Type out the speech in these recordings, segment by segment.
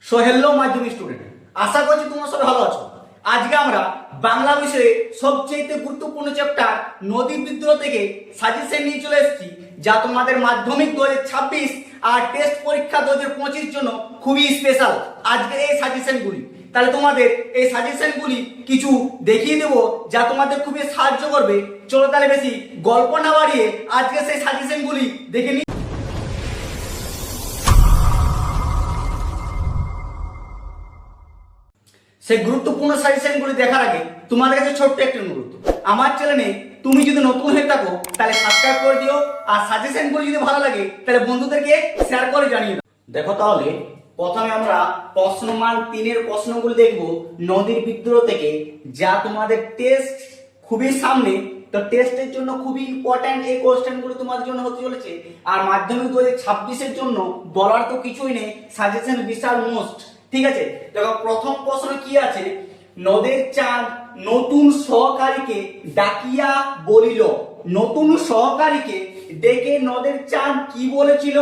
So hello মাধ্যমিক student, আশা করছি তোমরা সবাই ভালো আছো। আজকে আমরা বাংলা বিষয়ে সবচেয়ে গুরুত্বপূর্ণ চ্যাপ্টার নদী বিদ্রোহ থেকে সাজেশন নিয়ে চলে এসেছি, যা তোমাদের মাধ্যমিক 2026 আর টেস্ট পরীক্ষা 2025 জন্য খুবই স্পেশাল আজকের এই সাজেশনগুলি। তাহলে তোমাদের এই সাজেশনগুলি কিছু দেখিয়ে দেবো যা তোমাদের খুবই সাহায্য করবে। চলো তাহলে বেশি গল্প না বাড়িয়ে আজকে সেই সাজেশনগুলি দেখে নিই। সেই গুরুত্বপূর্ণ সাজেশনগুলি দেখার আগে তোমাদের কাছে ছোট্ট একটা অনুরোধ, আমার চ্যানেলে তুমি যদি নতুন হয়ে থাকো তাহলে সাবস্ক্রাইব করে দিও, আর সাজেশনগুলি যদি ভালো লাগে তাহলে বন্ধুদেরকে শেয়ার করে জানিয়ে দাও। দেখো তাহলে প্রথমে আমরা প্রশ্নমান 3-এর প্রশ্নগুলি দেখব নদীর বিদ্রোহ থেকে, যা তোমাদের টেস্ট খুবই সামনে। তো টেস্টের জন্য খুবই ইম্পর্ট্যান্ট এই কোশ্চেনগুলো তোমাদের জন্য হতে চলেছে। আর মাধ্যমিক 2026-এর জন্য বলার তো কিছুই নেই, সাজেশন বিশাল মোস্ট। ঠিক আছে, দেখো প্রথম প্রশ্ন কি আছে, নদের চাঁদ নতুন সহকারীকে ডাকিয়া বলিল। নতুন সহকারীকে ডেকে নদের চাঁদ কি বলেছিল,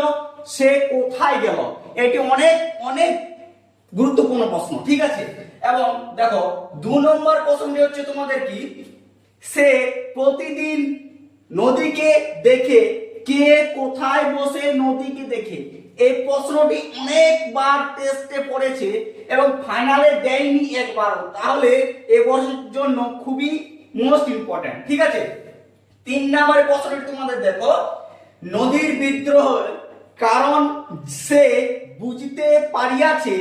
সে কোথায় গেল? এটি অনেক অনেক গুরুত্বপূর্ণ প্রশ্ন। ঠিক আছে, এবং দেখো 2 নম্বর প্রশ্নটি হচ্ছে তোমাদের কি, সে প্রতিদিন নদীকে দেখে। কে কোথায় বসে নদীকে দেখে? এই প্রশ্নটি অনেকবার টেস্টে পড়েছে এবং ফাইনালে দেয়নি একবারও, তাহলে এই বছরের জন্য খুবই মোস্ট ইম্পর্টেন্ট। ঠিক আছে, 3 নম্বরের প্রশ্নটি তোমাদের দেখো, নদীর বিদ্রোহ কারণ সে বুঝতে পারিয়াছে।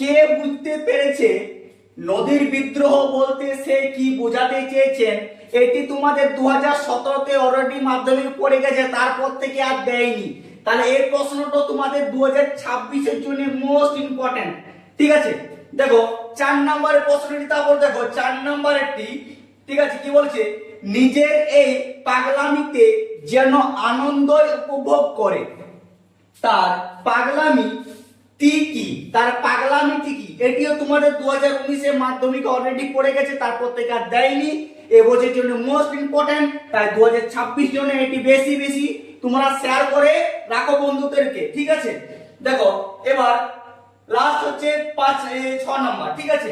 কে বুঝতে পেরেছে? নদীর বিদ্রোহ বলতে সে কি বোঝাতে চেয়েছেন? এটি তোমাদের 2017-তে অলরেডি মাধ্যমিক পড়ে গেছে, তারপর থেকে আর দেয়নি। তাহলে এই প্রশ্নটা তোমাদের 2026-এর জন্য মোস্ট ইম্পর্টেন্ট। ঠিক আছে, দেখো 4 নম্বরের প্রশ্নটি, তারপর দেখো 4 নম্বরেরটি। ঠিক আছে, কি বলছে, নিজের এই পাগলামিতে যেন আনন্দ উপভোগ করে। তার পাগলামি কি? তার পাগলামিটি কি? এটিও তোমাদের 2019-এ মাধ্যমিক অলরেডি পড়ে গেছে, তারপর থেকে আর দেয়নি। এবছরের জন্য মোস্ট ইম্পর্টেন্ট, তাই 2026 জন্য এটি বেশি বেশি তোমরা শেয়ার করে রাখো বন্ধুদেরকে। ঠিক আছে, দেখো এবার লাস্ট হচ্ছে 6 নাম্বার। ঠিক আছে,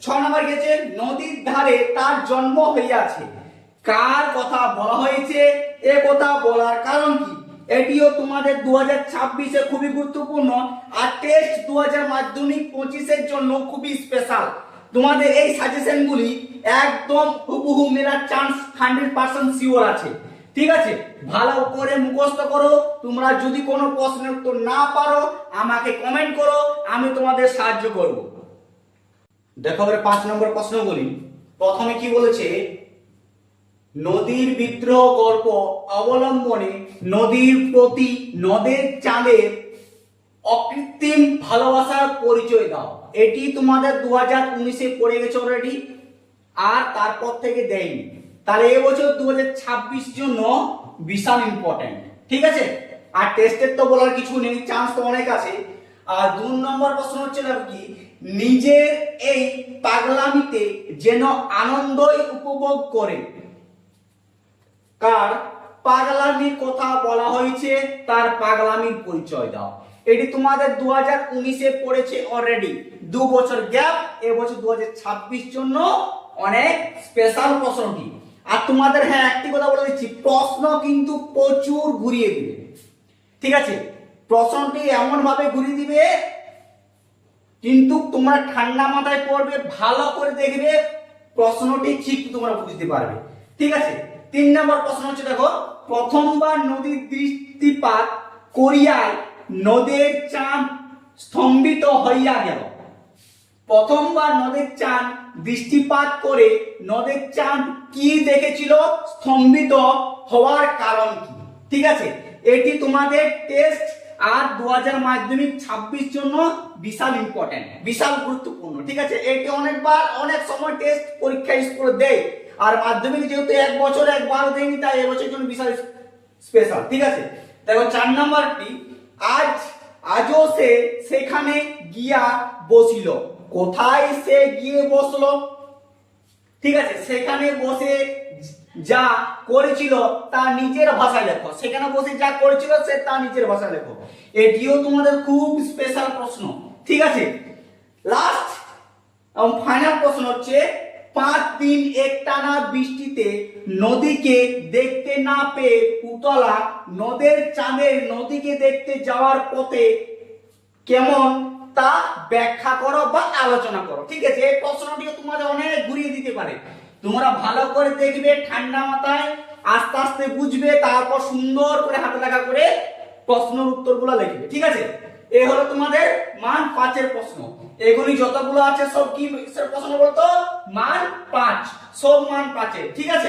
6 নাম্বার গেছে, নদীর ধারে তার জন্ম হইয়াছে। কার কথা বলা হয়েছে? এ কথা বলার কারণ কি? এটিও তোমাদের 2026-এ খুবই গুরুত্বপূর্ণ, আর টেস্ট 2000 মাধ্যমিক 25-এর জন্য খুবই স্পেশাল। তোমাদের এই সাজেশনগুলি একদম হুবহু মেলার চান্স 100% শিওর আছে। ঠিক আছে, ভালো করে মুখস্থ করো। তোমরা যদি কোনো প্রশ্নের উত্তর না পারো আমাকে কমেন্ট করো, আমি তোমাদের সাহায্য করব। দেখো এবার 5 নম্বর প্রশ্ন বলি। প্রথমে কি বলেছে, নদীর বিদ্রোহ গল্প অবলম্বনে নদীর প্রতি নদের চাঁদের অকৃত্রিম ভালোবাসার পরিচয় দাও। এটি তোমাদের 2019-এ পড়ে গেছে অলরেডি, আর তারপর থেকে দেয়নি। তাহলে এবছর 2026 জন্য বিশাল ইম্পর্টেন্ট। ঠিক আছে, আর টেস্টের তো বলার কিছু নেই, চান্স তো অনেক আছে। আর 2 নম্বর প্রশ্ন হচ্ছে কি, নিজের এই পাগলামিতে যেন আনন্দই উপভোগ করে। কার পাগলামির কথা বলা হয়েছে? তার পাগলামির পরিচয় দাও। এটি তোমাদের 2019-এ পড়েছে অলরেডি, 2 বছর গ্যাপ। এবছর 2026 জন্য অনেক স্পেশাল প্রশ্নটি। আর তোমাদের হ্যাঁ একটি কথা বলে দিচ্ছি, প্রশ্ন কিন্তু প্রচুর ঘুরিয়ে দিবে। ঠিক আছে, প্রশ্নটি এমন ভাবে ঘুরিয়ে দিবে, কিন্তু তোমরা ঠান্ডা মাথায় পড়বে, ভালো করে দেখবে, প্রশ্নটি ঠিক তোমরা বুঝতে পারবে। ঠিক আছে, 3 নম্বর প্রশ্ন হচ্ছে, দেখো প্রথমবার নদীর দৃষ্টিপাত করিয়ায় নদের চাঁদ স্তম্ভিত হইয়া গেল। প্রথমবার নদের চাঁদ দৃষ্টিপাত করে নদের চাঁদ কি দেখেছিল, স্তম্ভিত হওয়ার কারণ কি? ঠিক আছে, এটি তোমাদের টেস্ট আর 2000 মাধ্যমিক 26 জন্য বিশাল ইম্পর্টেন্ট, বিশাল গুরুত্বপূর্ণ। ঠিক আছে, এটি অনেকবার অনেক সময় টেস্ট পরীক্ষা স্কুলে দেয়, আর মাধ্যমিক যেহেতু 1 বছর একবার দেয়নি, তাই এবছরের জন্য বিশাল স্পেশাল। ঠিক আছে, দেখো 4 নম্বরটি, আজও সে সেখানে গিয়া বসিল। কোথায় সে গিয়ে বসলো? ঠিক আছে, সেখানে বসে যা করেছিল তা নিজের ভাষায় লেখো। সেখানে বসে যা করেছিল সে তা নিজের ভাষায় লেখো। এটিও তোমাদের খুব স্পেশাল প্রশ্ন। ঠিক আছে, লাস্ট এবং ফাইনাল প্রশ্ন হচ্ছে 5 দিন একটানা বৃষ্টিতে নদীকে দেখতে না পেয়ে পুতলা নদের চাঁদের নদীকে দেখতে যাওয়ার পথে কেমন তা ব্যাখ্যা করো বা আলোচনা করো। ঠিক আছে, এই প্রশ্নটিকে তোমাদের অনেক ঘুরিয়ে দিতে পারে, তোমরা ভালো করে দেখবে, ঠান্ডা মাথায় আস্তে আস্তে বুঝবে, তারপর সুন্দর করে হাতে লেখা করে প্রশ্নের উত্তরগুলো লিখবে। ঠিক আছে, এই হলো তোমাদের মান 5 এর প্রশ্ন। এগুলি যতগুলো আছে সব কি প্রশ্ন বলতো? মান 5, সব মান 5 এর। ঠিক আছে।